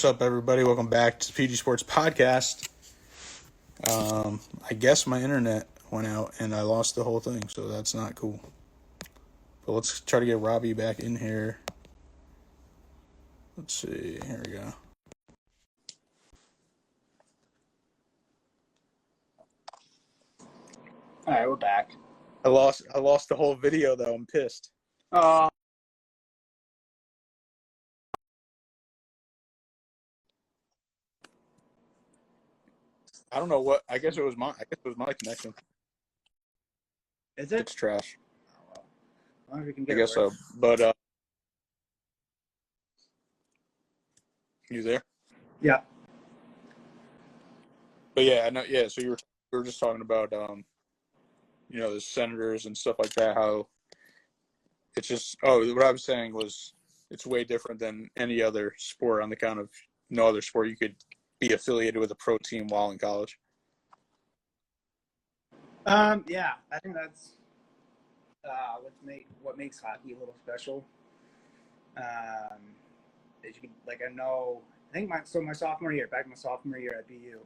up, everybody? Welcome back to the PG Sports Podcast. I guess my internet went out and I lost the whole thing, so that's not cool. But let's try to get Robbie back in here. Let's see. Here we go. All right, we're back. I lost the whole video though. I'm pissed. Oh. I don't know what. I guess it was my connection. Is it? It's trash. Oh, well. As long as we can get I guess so. But you there? Yeah. But yeah, I know. Yeah, so we were just talking about the Senators and stuff like that. How it's just what I was saying was it's way different than any other sport on the count of no other sport you could be affiliated with a pro team while in college. Yeah, I think that's what makes hockey a little special. Is you can, I think my sophomore year, back in my sophomore year at BU,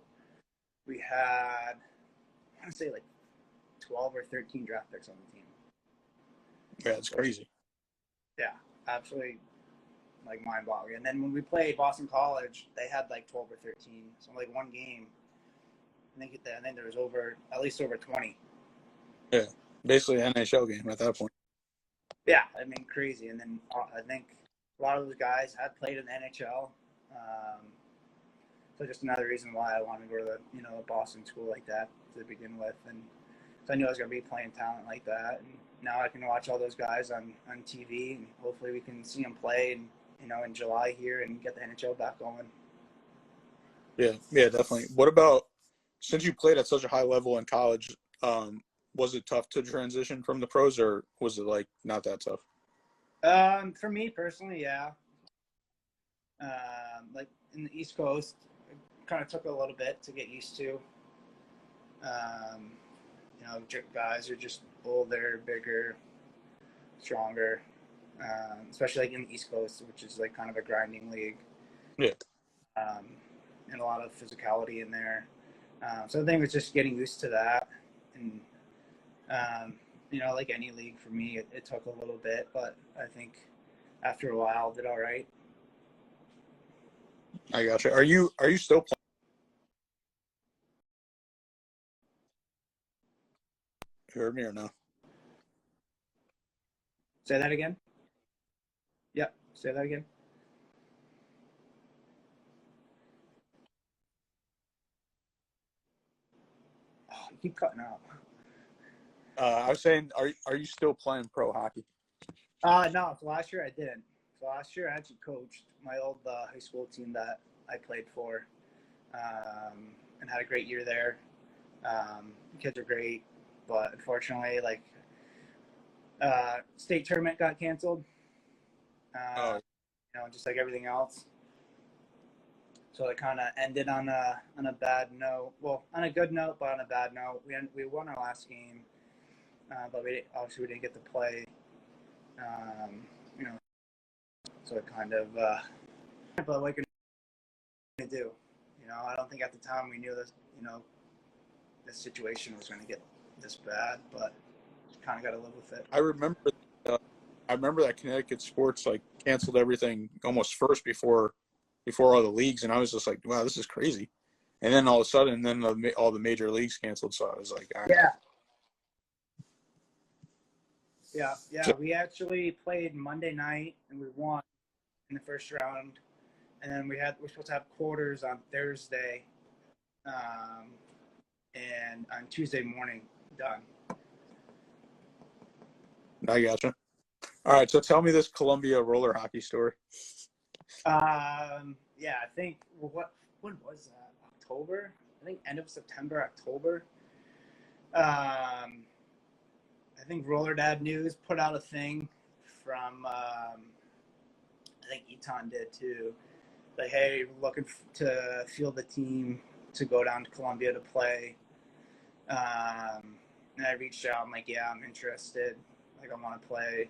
we had I want to say like 12 or 13 draft picks on the team. Yeah, it's crazy. Yeah, absolutely, like mind-boggling. And then when we played Boston College, they had like 12 or 13. So like one game, I think there was at least over 20. Yeah, basically an NHL game at that point. Yeah, I mean, crazy. And then I think a lot of those guys had played in the NHL. So just another reason why I wanted to go to a Boston school like that to begin with. And so I knew I was going to be playing talent like that. And now I can watch all those guys on TV, and hopefully we can see them play in July here and get the NHL back going. Yeah, definitely. What about, since you played at such a high level in college, was it tough to transition from the pros, or was it like not that tough? For me personally, yeah. Like in the East Coast, it kind of took a little bit to get used to. Guys are just older, bigger, stronger, especially like in the East Coast, which is like kind of a grinding league. Yeah. And a lot of physicality in there. So I think it was just getting used to that. And, like any league for me, it took a little bit, but I think after a while, did all right. I gotcha. Are you still playing? You heard me or no? Say that again? Yep, say that again. Oh, you keep cutting out. I was saying, are you still playing pro hockey? No, so last year I didn't. So last year I actually coached my old high school team that I played for, and had a great year there. The kids are great, but unfortunately, state tournament got canceled. Just like everything else. So it kind of ended on a bad note. Well, on a good note, but on a bad note. We won our last game, but we didn't get to play. So it kind of. But what can we do? I don't think at the time we knew this. This situation was going to get this bad, but kind of got to live with it. I remember that Connecticut sports canceled everything almost first before all the leagues, and I was just like, wow, this is crazy. And then all of a sudden, all the major leagues canceled, so I was like, all right. Yeah. So, we actually played Monday night, and we won in the first round, and then we're supposed to have quarters on Thursday, and on Tuesday morning, done. I gotcha. All right, so tell me this Columbia roller hockey story. Yeah, I think when was that? October? I think end of September, October. I think Roller Dad News put out a thing from I think Eton did too. Like, hey, looking to field the team to go down to Columbia to play. And I reached out. I'm like, yeah, I'm interested. Like, I want to play.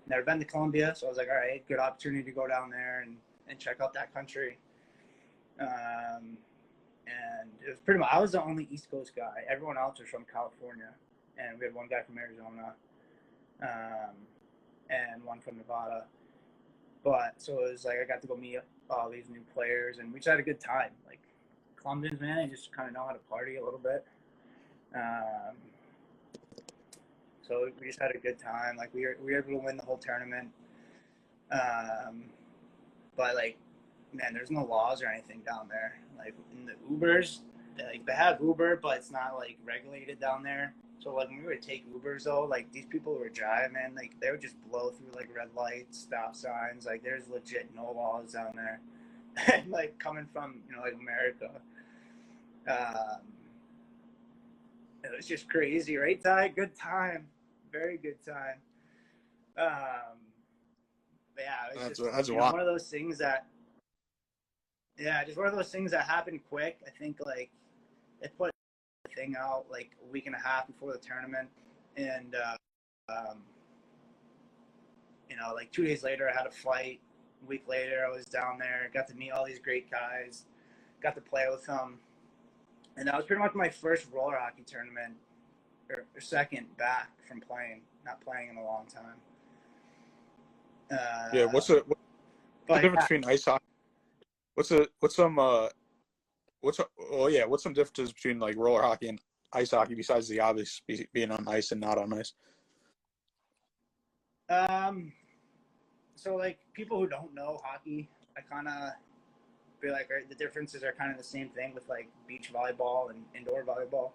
Never been to Columbia, so I was like, all right, good opportunity to go down there and check out that country. And it was pretty much, I was the only East Coast guy. Everyone else was from California, and we had one guy from Arizona, and one from Nevada. But so it was like I got to go meet all these new players, and we just had a good time. Like Colombians, man, they just kind of know how to party a little bit. So we just had a good time. Like we were able to win the whole tournament. But like, man, there's no laws or anything down there. Like in the Ubers, they have Uber, but it's not like regulated down there. So like when we would take Ubers though, like these people who were driving, like they would just blow through like red lights, stop signs. Like there's legit no laws down there. And like coming from like America, it was just crazy, right, Ty? Good time, very good time. Yeah, it was That's just a lot. one of those things that, just one of those things that happened quick. I think like they put the thing out like a week and a half before the tournament, and like 2 days later I had a flight. A week later I was down there, got to meet all these great guys, got to play with them, and that was pretty much my first roller hockey tournament, or second back from not playing in a long time. Yeah, what's the difference between ice hockey? What's some differences between like roller hockey and ice hockey besides the obvious being on ice and not on ice? So like people who don't know hockey, I kind of feel like the differences are kind of the same thing with like beach volleyball and indoor volleyball.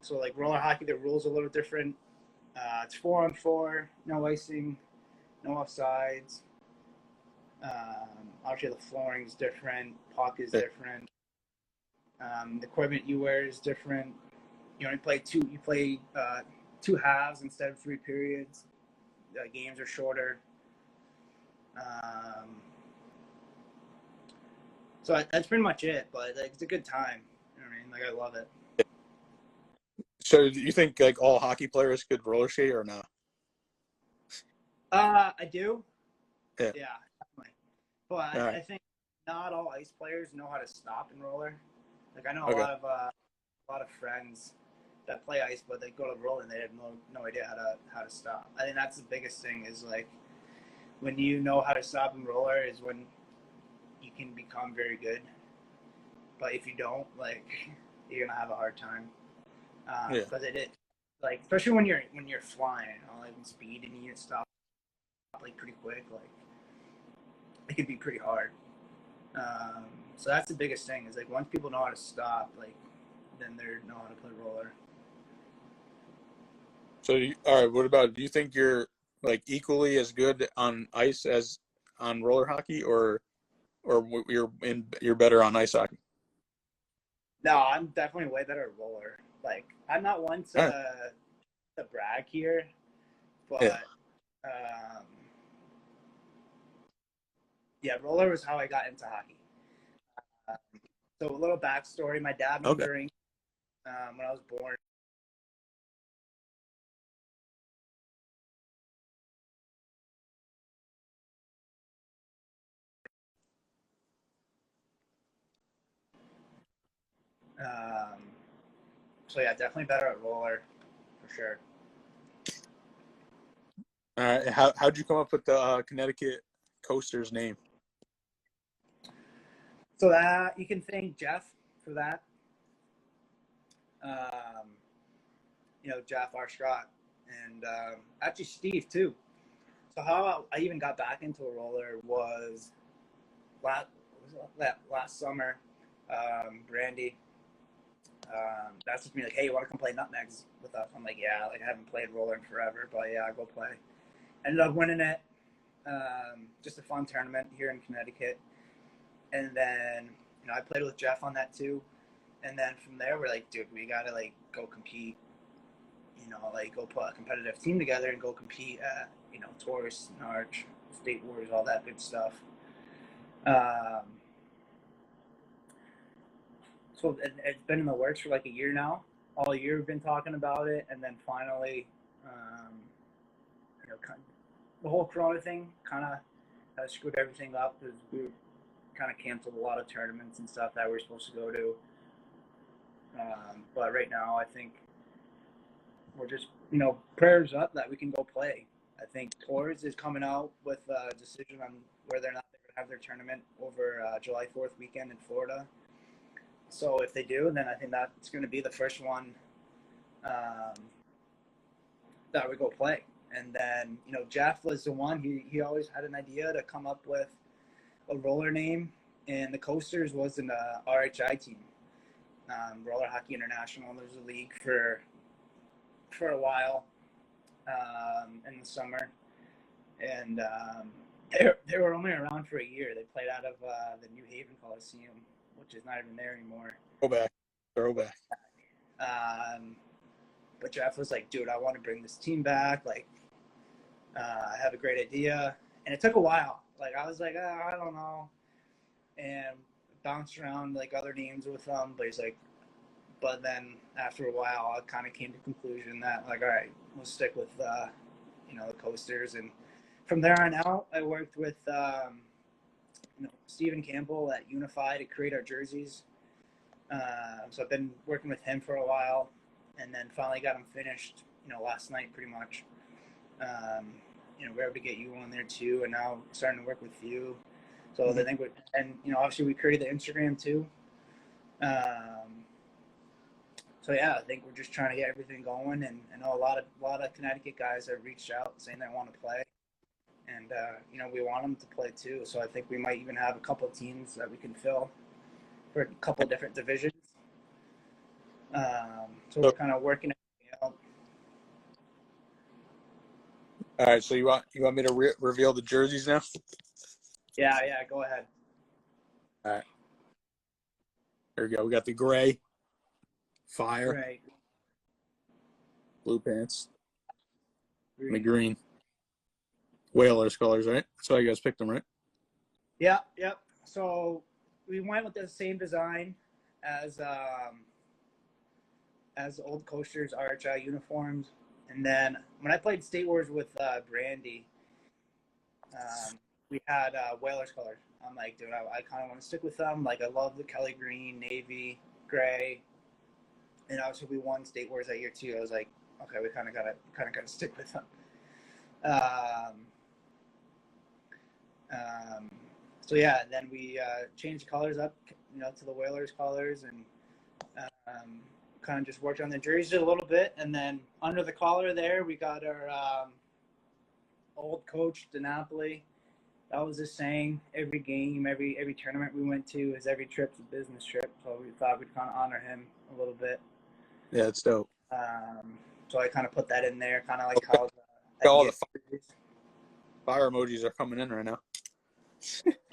So like roller hockey, the rules are a little different. It's 4-on-4, no icing, no offsides. Obviously the flooring is different, puck is different. The equipment you wear is different. You only play two. You play 2 halves instead of 3 periods. Games are shorter. So that's pretty much it. But like, it's a good time. You know what I mean? Like I love it. So do you think like all hockey players could roller skate or not? I do. Yeah. Yeah, definitely. But Right. I think not all ice players know how to stop and roller. Like I know Okay. a lot of friends that play ice, but they go to roller and they have no idea how to stop. I think that's the biggest thing is like when you know how to stop and roller is when you can become very good. But if you don't, like you're gonna have a hard time because it is like especially when you're flying, like in speed and you get stopped like pretty quick, like it could be pretty hard. So that's the biggest thing is like once people know how to stop, like then they know how to play roller. So all right, what about, do you think you're like equally as good on ice as on roller hockey, or you're better on ice hockey? No, I'm definitely way better at roller. Like I'm not one to brag here, but Yeah. Roller was how I got into hockey. So a little backstory: my dad moved to England when I was born. So yeah, definitely better at roller for sure. All right. How'd you come up with the Connecticut Coasters name? So that you can thank Jeff for that. Jeff Arstrott and actually Steve too. So how I even got back into a roller was last summer. Brandi messaged me like, "Hey, you want to come play Nutmegs with us?" I'm like, "Yeah." Like I haven't played roller in forever, but yeah, I'll go play. Ended up winning it. Just a fun tournament here in Connecticut, and then I played with Jeff on that too. And then from there, we're like, dude, we gotta like go compete. Like go put a competitive team together and go compete at Taurus, Narch, State Wars, all that good stuff. So it's been in the works for like a year now. All year we've been talking about it, and then finally, the whole Corona thing kind of screwed everything up because kind of canceled a lot of tournaments and stuff that we're supposed to go to. But right now, I think we're just, prayers up that we can go play. I think Tours is coming out with a decision on whether or not they're going to have their tournament over July 4th weekend in Florida. So if they do, then I think that's going to be the first one that we go play. And then, Jeff was the one, he always had an idea to come up with a roller name, and the Coasters was an RHI team, Roller Hockey International. There was a league for a while in the summer, and they were only around for a year. They played out of the New Haven Coliseum, which is not even there anymore. Throwback. But Jeff was like, dude, I want to bring this team back. Like, I have a great idea. And it took a while. Like, I was like, I don't know. And bounced around, like, other names with him. But he's like, but then after a while, I kind of came to the conclusion that, like, all right, we'll stick with, the Coasters. And from there on out, I worked with, Stephen Campbell at Unify to create our jerseys. So I've been working with him for a while, and then finally got them finished, last night pretty much. We're able to get you on there too, and now starting to work with you. So I think, obviously we created the Instagram too. So yeah, I think we're just trying to get everything going, and I know a lot of Connecticut guys have reached out saying they want to play, and we want them to play too. So I think we might even have a couple of teams that we can fill for a couple of different divisions. So we're kind of working everything out. All right, so you want me to reveal the jerseys now? Yeah, go ahead. All right. There we go. We got the gray, fire, Right. blue pants, and the green. Whalers colors, right? That's why you guys picked them, right? Yeah. So we went with the same design as old Coasters RHI uniforms. And then when I played State Wars with Brandi, we had Whalers colors. I'm like, dude, I kind of want to stick with them. Like, I love the Kelly green, navy, gray, and obviously we won State Wars that year too. I was like, okay, we kind of gotta stick with them. So yeah, then we changed colors up, to the Whalers colors, and kind of just worked on the jerseys a little bit. And then under the collar there, we got our old coach, DiNapoli. That was his saying: every game, every tournament we went to, is every trip's a business trip. So we thought we'd kind of honor him a little bit. Yeah, it's dope. So I kind of put that in there, kind of like how all the fire emojis are coming in right now.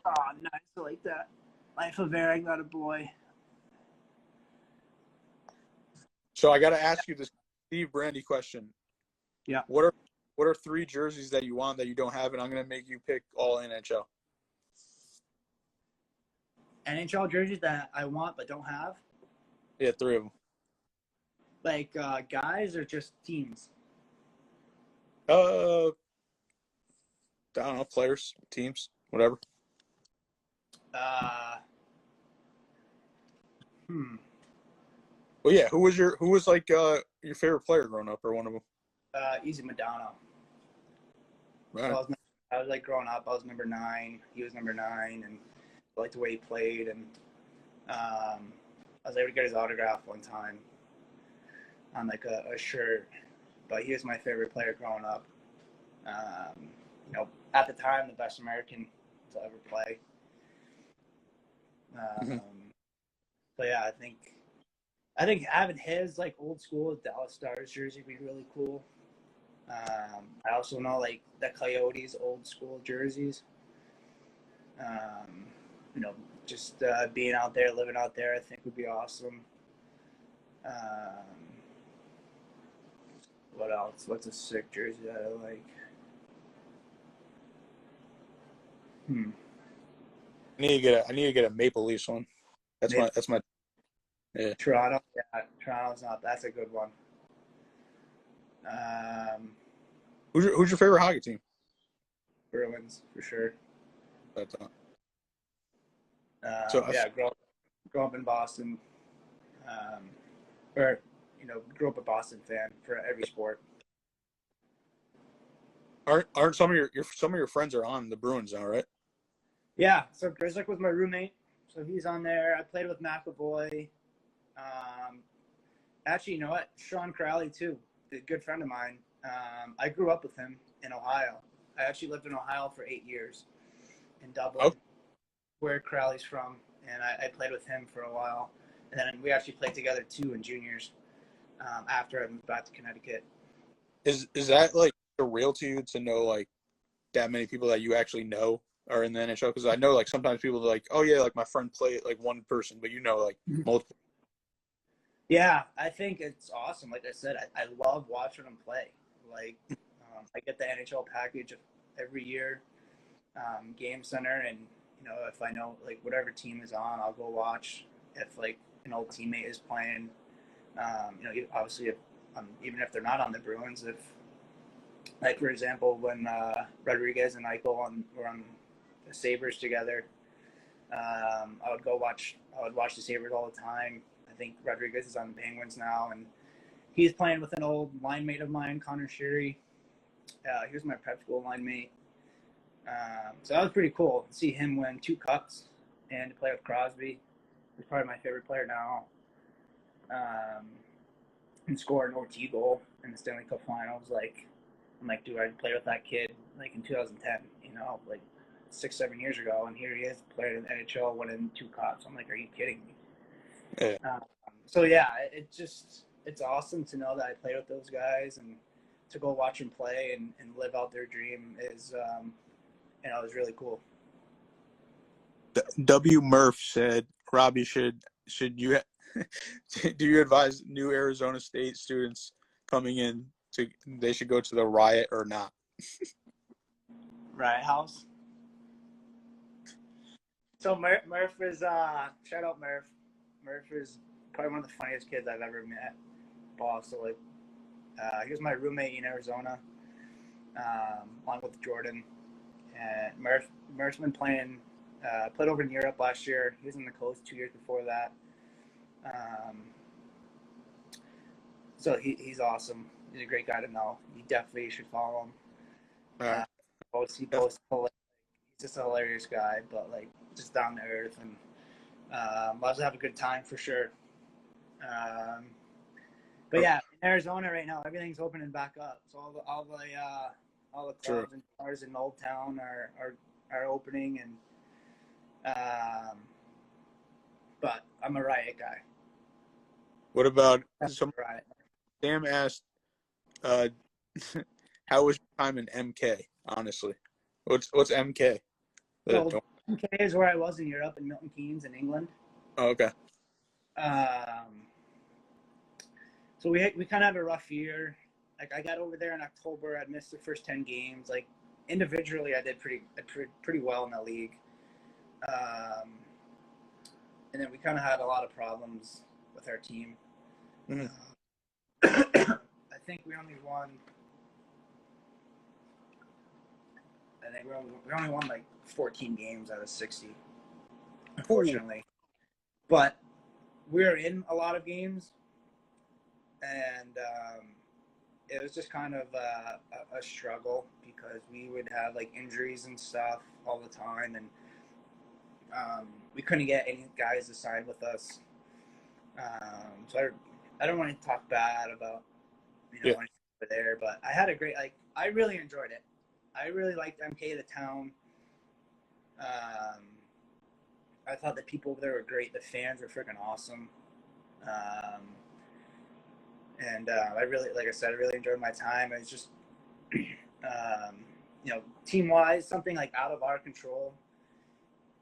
Oh, nice. I like that. Life of Eric, got a boy. So I got to ask you this Steve Brandi question. Yeah. What are 3 jerseys that you want that you don't have, and I'm going to make you pick all NHL? NHL jerseys that I want but don't have? Yeah, 3 of them. Like guys or just teams? I don't know, players, teams, whatever. Well, yeah. Who was like your favorite player growing up, or one of them? Easy Madonna. Right. So I was like growing up. I was number 9. He was number 9, and I liked the way he played. And I was able to get his autograph one time on like a shirt. But he was my favorite player growing up. At the time, the best American to ever play. So yeah, I think having his like old school Dallas Stars jersey would be really cool. I also know like the Coyotes old school jerseys. Just being out there, living out there, I think would be awesome. What else? What's a sick jersey that I like? I need to get a Maple Leafs one. That's my. Yeah. Toronto. Yeah, Toronto's not. That's a good one. Who's your favorite hockey team? Bruins for sure. That's not. So Yeah, grow up in Boston, or grew up a Boston fan for every sport. aren't some of your friends are on the Bruins now, right? Yeah, so Grizzlick was my roommate, so he's on there. I played with McAvoy. Actually, you know what? Sean Crowley too, a good friend of mine. I grew up with him in Ohio. I actually lived in Ohio for 8 years, in Dublin, Oh, where Crowley's from, and I played with him for a while. And then we actually played together too in juniors after I moved back to Connecticut. is that like surreal to you to know like that many people that you actually know are in the NHL? Because I know like sometimes people are like, oh yeah, like my friend played like one person, but like multiple. Yeah, I think it's awesome. Like I said, I love watching them play. Like I get the NHL package every year, Game Center, and if I know like whatever team is on, I'll go watch. If like an old teammate is playing, obviously even if they're not on the Bruins, if like for example when Rodriguez and Eichel were on the Sabres together, I would watch the Sabres all the time. I think Rodriguez is on the Penguins now, and he's playing with an old line mate of mine, Connor Sherry. He was my prep school line mate. So that was pretty cool to see him win 2 cups and to play with Crosby. He's probably my favorite player now. And score an OT goal in the Stanley Cup Finals. I'm like, dude, I played with that kid like in 2010, like 6-7 years ago, and here he is playing in the NHL, winning 2 cups. I'm like, are you kidding me? Yeah. So yeah, it's awesome to know that I played with those guys, and to go watch them play and live out their dream is is really cool. W. Murph said, Robbie, should you do you advise new Arizona State students coming in they should go to the Riot or not? Riot House. So Murph is shout out Murph. Murph is probably one of the funniest kids I've ever met. Boss, so like he was my roommate in Arizona, along with Jordan. And Murph's been played over in Europe last year. He was in the coast 2 years before that. So he's awesome. He's a great guy to know. You definitely should follow him. He posts he's just a hilarious guy, but like just down to earth, and loves to have a good time for sure. But yeah, in Arizona right now, everything's opening back up. So all the clubs and bars in Old Town are opening, and but I'm a Riot guy. What about Sam asked, how was your time in MK? Honestly, what's MK? So MK is where I was in Europe, in Milton Keynes in England. Oh, okay. So we kind of had a rough year. Like I got over there in October. I'd missed the first 10 games. Like individually, I did pretty well in the league. And then we kind of had a lot of problems with our team. Mm-hmm. I think we only won. We only won like 14 games out of 60, unfortunately. Ooh. But we were in a lot of games, and it was just kind of a struggle because we would have like injuries and stuff all the time, and we couldn't get any guys to sign with us. So I don't want to talk bad about anything over there, but I had a great I really enjoyed it. I really liked MK, the town. I thought the people over there were great. The fans were freaking awesome. And I really, like I said, I really enjoyed my time. It was just, team-wise, something like out of our control.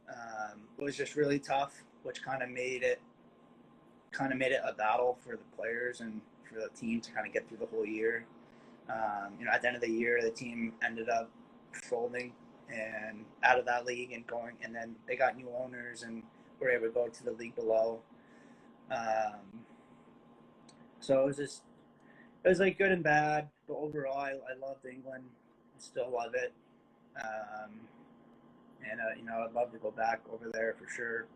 It was just really tough, which kind of made it a battle for the players and for the team to kind of get through the whole year. At the end of the year, the team ended up folding and out of that league and going, and then they got new owners and were able to go to the league below. So it was like good and bad, but overall, I loved England. I still love it. And I'd love to go back over there for sure.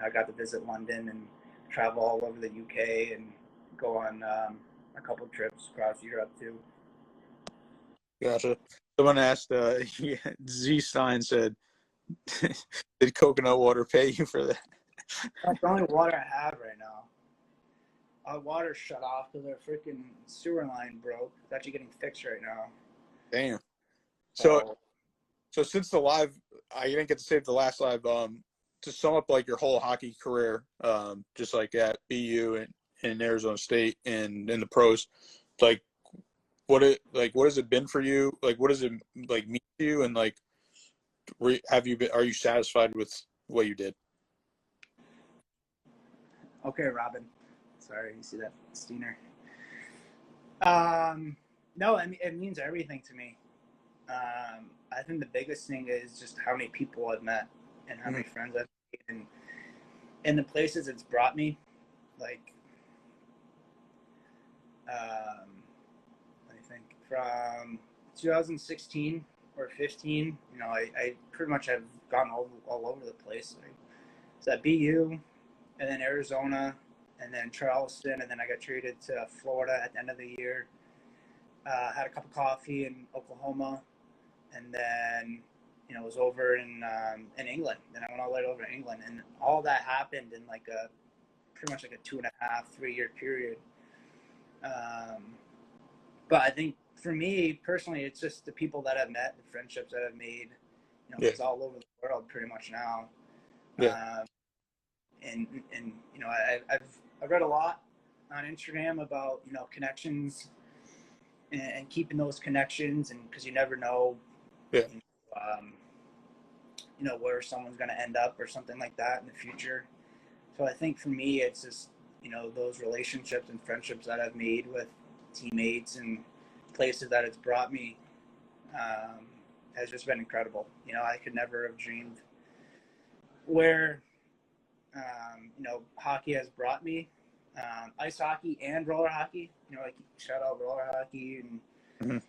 I got to visit London and travel all over the UK and go on a couple trips across Europe too. Gotcha. Someone asked, Z Stein said, did coconut water pay you for that? That's the only water I have right now. Our water shut off because our freaking sewer line broke. It's actually getting fixed right now. Damn. So since the live, I didn't get to save the last live. To sum up like your whole hockey career, just like at BU and in Arizona State and in the pros, like what has it been for you? Like what does it like mean to you? And like, are you satisfied with what you did? Okay, Robin. Sorry, you see that Steiner. No, I mean, it means everything to me. I think the biggest thing is just how many people I've met and how many friends I've made and the places it's brought me. Like, I think from 2016 or 15, I pretty much have gone all over the place. Like, so at BU, and then Arizona, and then Charleston, and then I got traded to Florida at the end of the year. Had a cup of coffee in Oklahoma, and then was over in England. Then I went all the way over to England, and all that happened in like pretty much like a 2.5, 3 year period. But I think for me personally, it's just the people that I've met, the friendships that I've made. It's all over the world pretty much now. Yeah. And I've read a lot on Instagram about connections and keeping those connections, and because you never know, where someone's going to end up or something like that in the future. So I think for me, it's just those relationships and friendships that I've made with teammates and places that it's brought me has just been incredible. I could never have dreamed where hockey has brought me. Ice hockey and roller hockey. Like shout out roller hockey and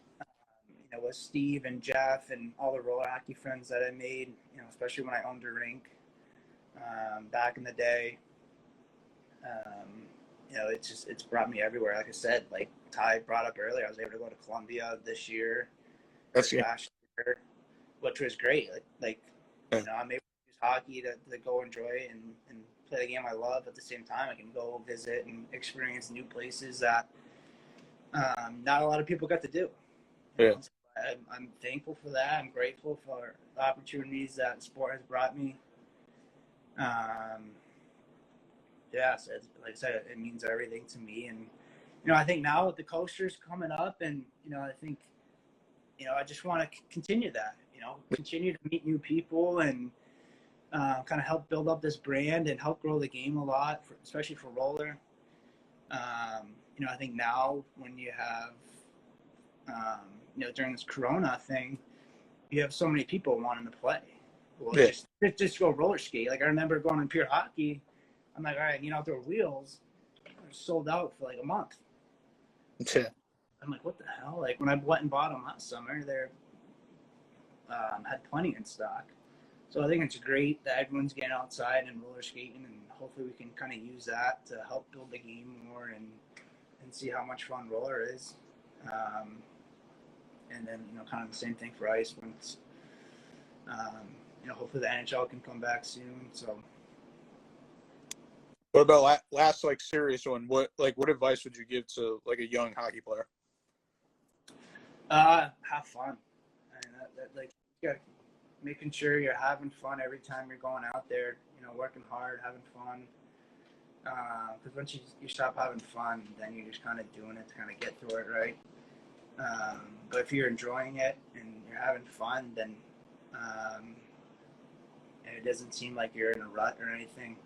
with Steve and Jeff and all the roller hockey friends that I made. Especially when I owned a rink back in the day. It's brought me everywhere. Like I said, like Ty brought up earlier, I was able to go to Columbia this year. That's last year, which was great. I'm able to use hockey to go enjoy and play the game I love. At the same time, I can go visit and experience new places that not a lot of people got to do. So I'm thankful for that. I'm grateful for the opportunities that sport has brought me. So like I said, it means everything to me. And, I think now with the Coasters coming up and, I think, I just want to continue that, continue to meet new people and kind of help build up this brand and help grow the game a lot, especially for roller. I think now when you have, during this Corona thing, you have so many people wanting to play. Well, just go roller skate. Like I remember going in pure hockey. I'm like, all right, outdoor wheels are sold out for like a month. Yeah. I'm like, what the hell? Like when I went and bought them last summer, they're had plenty in stock. So I think it's great that everyone's getting outside and roller skating, and hopefully we can kind of use that to help build the game more and see how much fun roller is. And then kind of the same thing for ice once. Hopefully the NHL can come back soon. So. What about last like serious one? What advice would you give to like a young hockey player? Have fun. Like you got making sure you're having fun every time you're going out there. Working hard, having fun. Because once you stop having fun, then you're just kind of doing it to kind of get through it, right? But if you're enjoying it and you're having fun, then and it doesn't seem like you're in a rut or anything.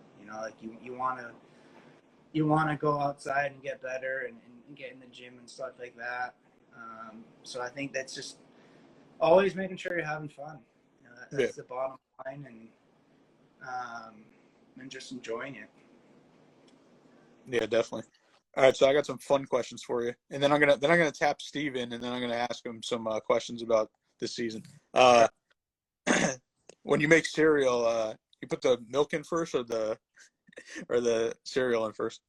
Like you want to go outside and get better and get in the gym and stuff like that. So I think that's just always making sure you're having fun. That's the bottom line, and just enjoying it. Yeah, definitely. All right, so I got some fun questions for you, and then I'm gonna tap Steve in, and then I'm gonna ask him some questions about this season. When you make cereal, You put the milk in first or the cereal in first?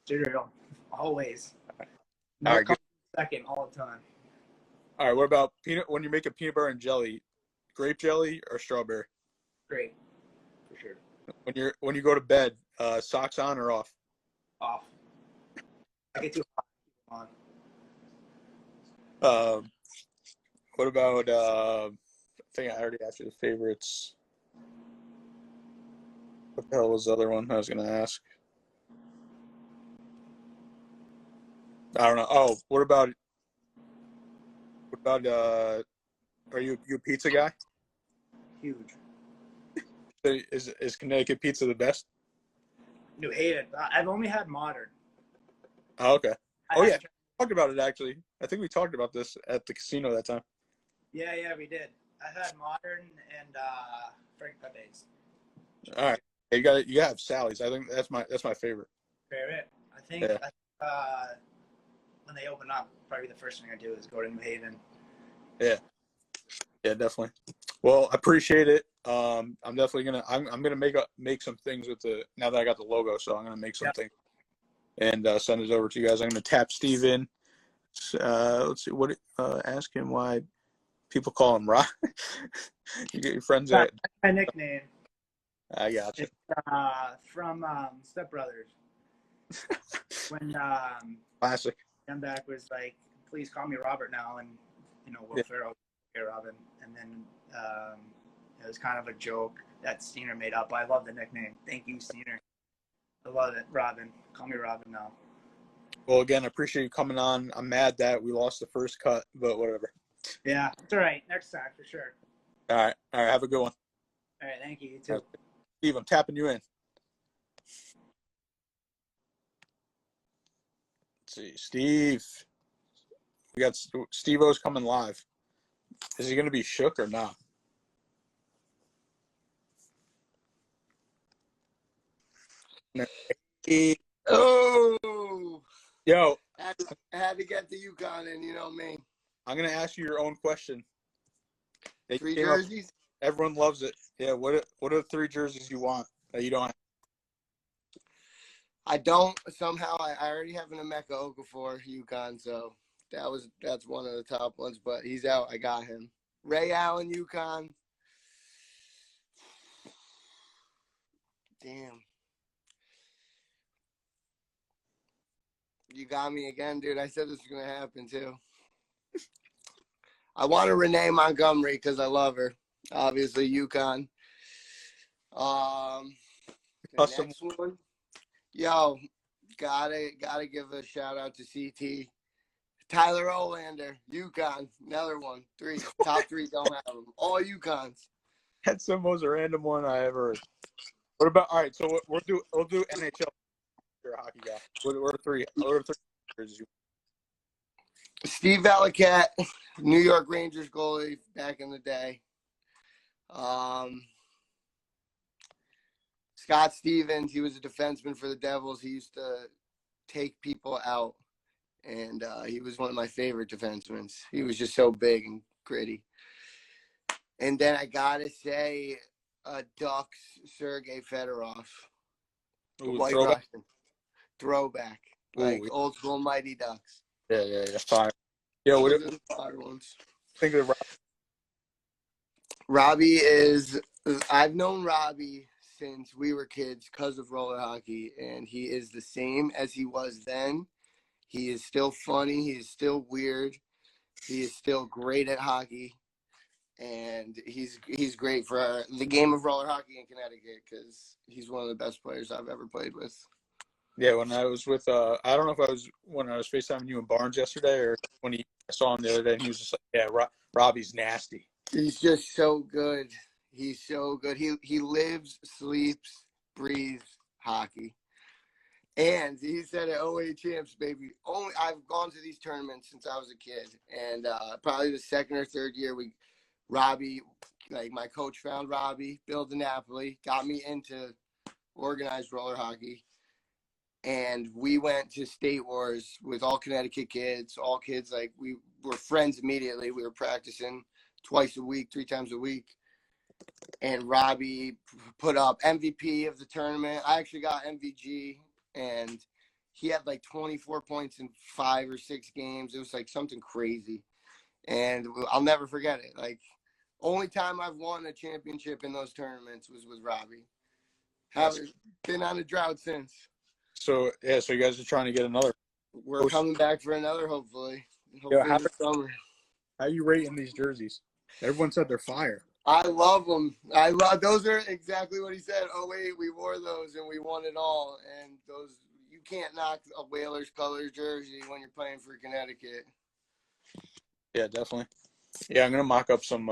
Cereal, always. All right, good. Second all the time. All right, what about when you make a peanut butter and jelly, grape jelly or strawberry? Great, for sure. When you go to bed, socks on or off? Off. I get too hot on. What about I think I already asked you the favorites. What the hell was the other one I was gonna ask? I don't know. Oh, what about are you a pizza guy? Huge. Is Connecticut pizza the best? New Haven. I've only had modern. Oh, okay. Oh yeah, we talked about it actually. I think we talked about this at the casino that time. Yeah, we did. I've had modern and Frank Pepe's. All right, you got to have Sally's. I think that's my favorite. Favorite. I think when they open up, probably the first thing I do is go to New Haven. Yeah, definitely. Well, I appreciate it. I'm definitely gonna make some things with now that I got the logo, so I'm gonna make some things and send it over to you guys. I'm gonna tap Steve in. Let's see ask him why people call him Rob. You get your friends at my nickname. I got you. From Step Brothers. When Classic. Dembeck was like, "Please call me Robert now," and Will Ferrell, "Hey Robin," and then it was kind of a joke that Steiner made up. I love the nickname. Thank you, Steiner. I love it, Robin. Call me Robin now. Well, again, I appreciate you coming on. I'm mad that we lost the first cut, but whatever. Yeah, it's all right. Next time, for sure. All right. Have a good one. All right, thank you. You too. Steve, I'm tapping you in. Let's see. Steve. We got Steve-O's coming live. Is he going to be shook or not? Oh, yo, I had to get the UConn in, you know me. I'm going to ask you your own question. They 3 jerseys? Everyone loves it. Yeah, what are the 3 jerseys you want that you don't have? I don't. Somehow, I already have an Emeka Okafor UConn, so that's one of the top ones, but he's out. I got him. Ray Allen UConn. Damn. You got me again, dude. I said this was going to happen, too. I want to Renee Montgomery because I love her. Obviously, UConn. The next one. Yo, gotta give a shout out to CT. Tyler Olander, UConn. Another one. 3. Top 3 don't have them. All UConns. That's the most random one I ever heard. What about, all right, so we'll do NHL. You're a hockey guy. What are 3 jerseys? Steve Valiquette, New York Rangers goalie back in the day. Scott Stevens, he was a defenseman for the Devils. He used to take people out, and he was one of my favorite defensemen. He was just so big and gritty. And then I got to say Ducks, Sergei Fedorov. White Russian. Throwback. Like old school Mighty Ducks. Yeah. Fire. Yeah, what are the fire ones? Think of Robbie I've known Robbie since we were kids because of roller hockey, and he is the same as he was then. He is still funny. He is still weird. He is still great at hockey, and he's great for the game of roller hockey in Connecticut because he's one of the best players I've ever played with. Yeah, when I was with I don't know if I was when I was FaceTiming you in Barnes yesterday or when I saw him the other day, and he was just like, yeah, Robbie's nasty. He's just so good. He's so good. He lives, sleeps, breathes hockey. And he said at OA Champs, baby, I've gone to these tournaments since I was a kid. And probably the second or third year, Robbie, like my coach found Robbie, Bill DiNapoli, got me into organized roller hockey. And we went to State Wars with all Connecticut kids, all kids. Like, we were friends immediately. We were practicing twice a week, 3 times a week. and Robbie put up MVP of the tournament. I actually got MVG, and he had like 24 points in 5 or 6 games. It was like something crazy, and I'll never forget it. Like, only time I've won a championship in those tournaments was with Robbie. Haven't been on a drought since. So yeah, so you guys are trying to get another. We're coming back for another, hopefully. Yeah, this summer. How are you rating these jerseys? Everyone said they're fire. I love them. Those are exactly what he said. Oh wait, we wore those and we won it all. And those, you can't knock a Whalers colors jersey when you're playing for Connecticut. Yeah, definitely. Yeah, I'm gonna mock up some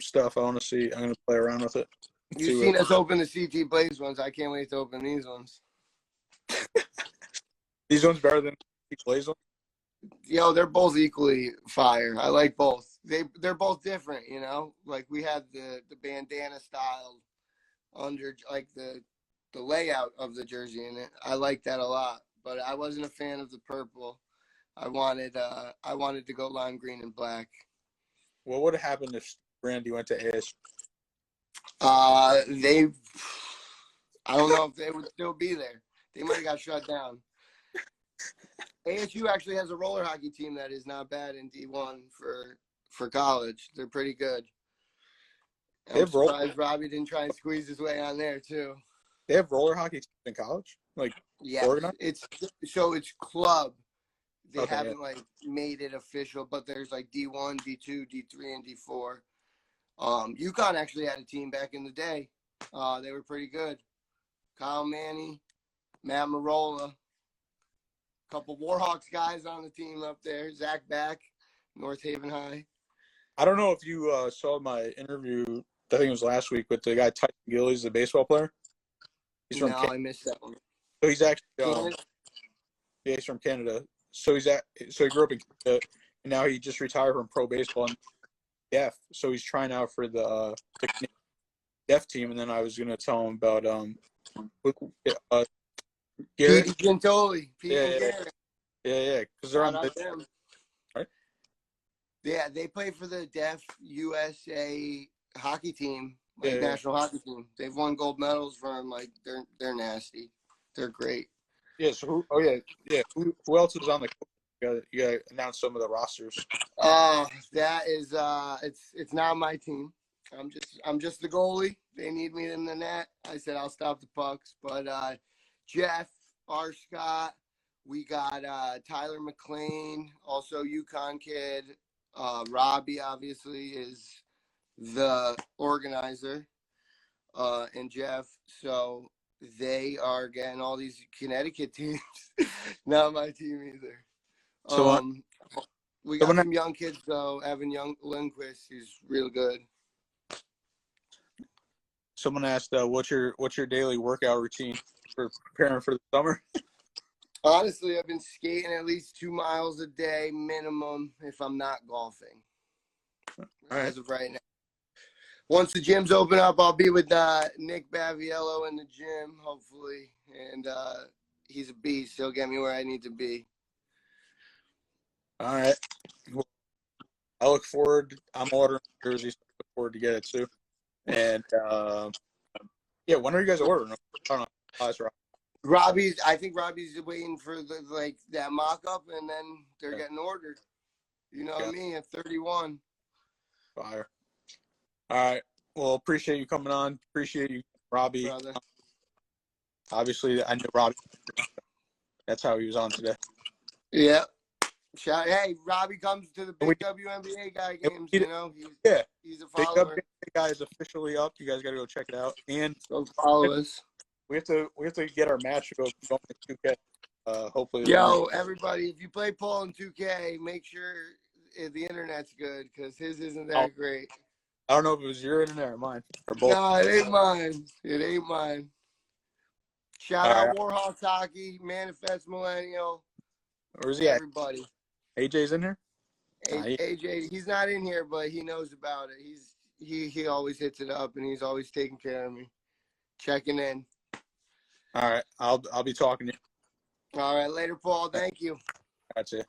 stuff. I want to see. I'm gonna play around with it. You've seen us open the CT Blaze ones. I can't wait to open these ones. These ones better than the Blaze ones? Yo, they're both equally fire. I like both. They're both different, you know. Like, we had the bandana style under, like, the layout of the jersey in it. I like that a lot, but I wasn't a fan of the purple. I wanted to go lime green and black. What would have happened if Brandi went to ASU? I don't know if they would still be there. They might have got shut down. ASU actually has a roller hockey team that is not bad in D1 for college. They're pretty good. I'm surprised Robbie didn't try and squeeze his way on there too. They have roller hockey in college? Like, yeah, organized? it's club. They Okay, haven't like made it official, but there's like D1, D2, D3, and D4. UConn actually had a team back in the day. They were pretty good. Kyle Manny, Matt Marola, couple Warhawks guys on the team up there. Zach Back, North Haven High. I don't know if you saw my interview, I think it was last week, with the guy Tyson Gillies, the baseball player. He's from Canada. I missed that one. So he's actually he's from Canada. So he grew up in Canada, and now he just retired from pro baseball and deaf. So he's trying out for the deaf team. And then I was gonna tell him about Garrett Pete Gentoli. Yeah, because they're on them. Right? Yeah, they play for the Deaf USA hockey team, national hockey team. They've won gold medals from like they're nasty. They're great. Yeah. So who else is on the? You gotta announce some of the rosters. That is it's not my team. I'm just the goalie. They need me in the net. I said I'll stop the pucks, but Jeff, R. Scott, we got Tyler McLean, also UConn kid. Robbie obviously is the organizer, and Jeff. So they are getting all these Connecticut teams. Not my team either. So we got some young kids though. Evan Lindquist, he's real good. Someone asked, "What's your daily workout routine for preparing for the summer?" Honestly, I've been skating at least 2 miles a day minimum if I'm not golfing. As of right now. Once the gyms open up, I'll be with Nick Baviello in the gym, hopefully, and he's a beast. He'll get me where I need to be. All right. Well, I look forward. I'm ordering jerseys. I look forward to get it too. And when are you guys ordering? I don't know. I think Robbie's waiting for that mock-up, and then they're getting ordered. You know what I mean? At 31. Fire. All right. Well, appreciate you coming on. Appreciate you, Robbie. Brother. Obviously, I knew Robbie. That's how he was on today. Yeah. Hey, Robbie comes to the Big WNBA Guy games, you know. He's a follower. Big WNBA Guy is officially up. You guys got to go check it out. And go follow us. We have to get our match going to 2K. Hopefully. Yo, everybody, if you play Paul in 2K, make sure the internet's good because his isn't that great. I don't know if it was your internet or mine or both. No, it ain't mine. It ain't mine. Shout out Warhawks Hockey, Manifest Millennial. Where's he at? Everybody. AJ's in here? AJ, he's not in here, but he knows about it. He always hits it up, and he's always taking care of me, checking in. All right, I'll be talking to you. All right, later, Paul. Thank you. That's it.